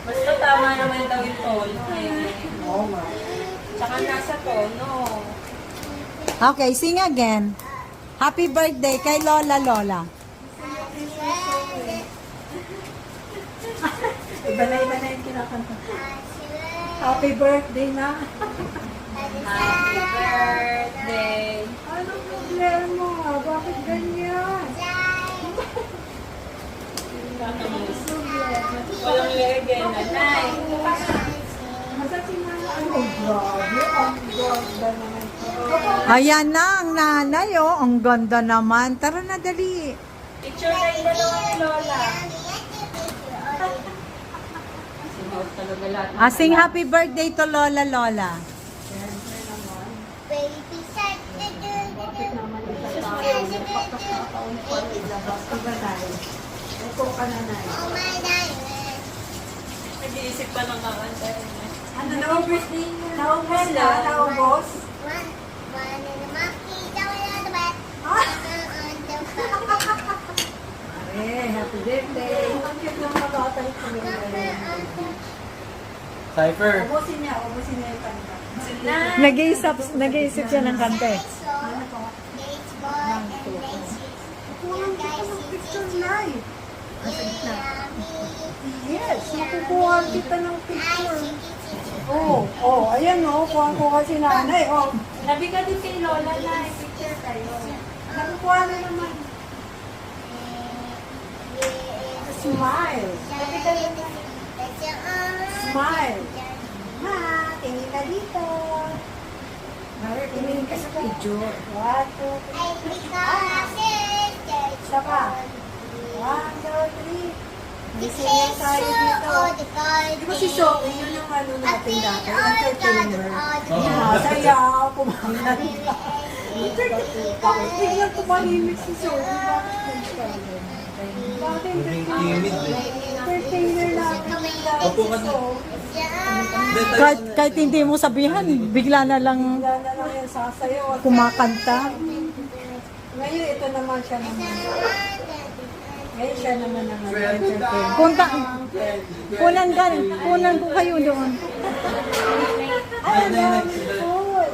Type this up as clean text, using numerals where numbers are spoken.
Basta tama naman daw yung tono eh. Oo nga. Tsaka nasa tono. Okay, sing again. Happy birthday kay Lola Lola. Iba na yung kinakanta. Happy birthday na. Happy birthday. Anong problema? Bakit ganyan? Walang lege, nanay. Masa si Nana? Oh, grabe. Ang ganda naman. Ayan na ang nanay, oh. Ang ganda naman. Tara na, dali. Picture na yung dalawa ni Lola. Sinuot talaga lahat. Sing happy birthday to Lola Lola. Baby shark, Bakit naman isa tayo? Pagkakataon pa rin ilabas. Iba tayo. Ito ka na na. oh my diamond. Nag-iisip pa ng kakanta. Ano naubos na? Naubos na? Naubos? One in the monkey, down on the back, Ah! on the back. Happy birthday. Ang cute ng magatay ko Cypher. Ubusin niya yung kanta. Nag-iisip siya ng kanta eh. Ano po? Dates boy and dates Kulang kita ng picture live. Yes, yummy. makukuha kita ng picture. Oh, ayan oh, kuha si nanay. Oh, Nabi ka din kay Lola na, picture kayo. nakukuha na naman. Smile. Smile. Ma, tingin ka dito. Mara, tingin ka sa picture. 1, 2, 3. Isa pa. 1, 2, 3. May siya tayo dito. Di ba si Sophie, yun yung ano natin dati, entertainer. Sayaw, kumain. Bakit biglang tumahimik si Sophie? Bakit ganyan? Bakit entertainer natin Opo ka si na. Sophie? Kahit hindi mo sabihan, bigla na lang Wala na lang yung sasayaw. kumakanta. Ngayon, ito naman siya naman. Ngayon siya naman ang entertainer. Kunan ko kayo doon. Ay, ang dami. Cool.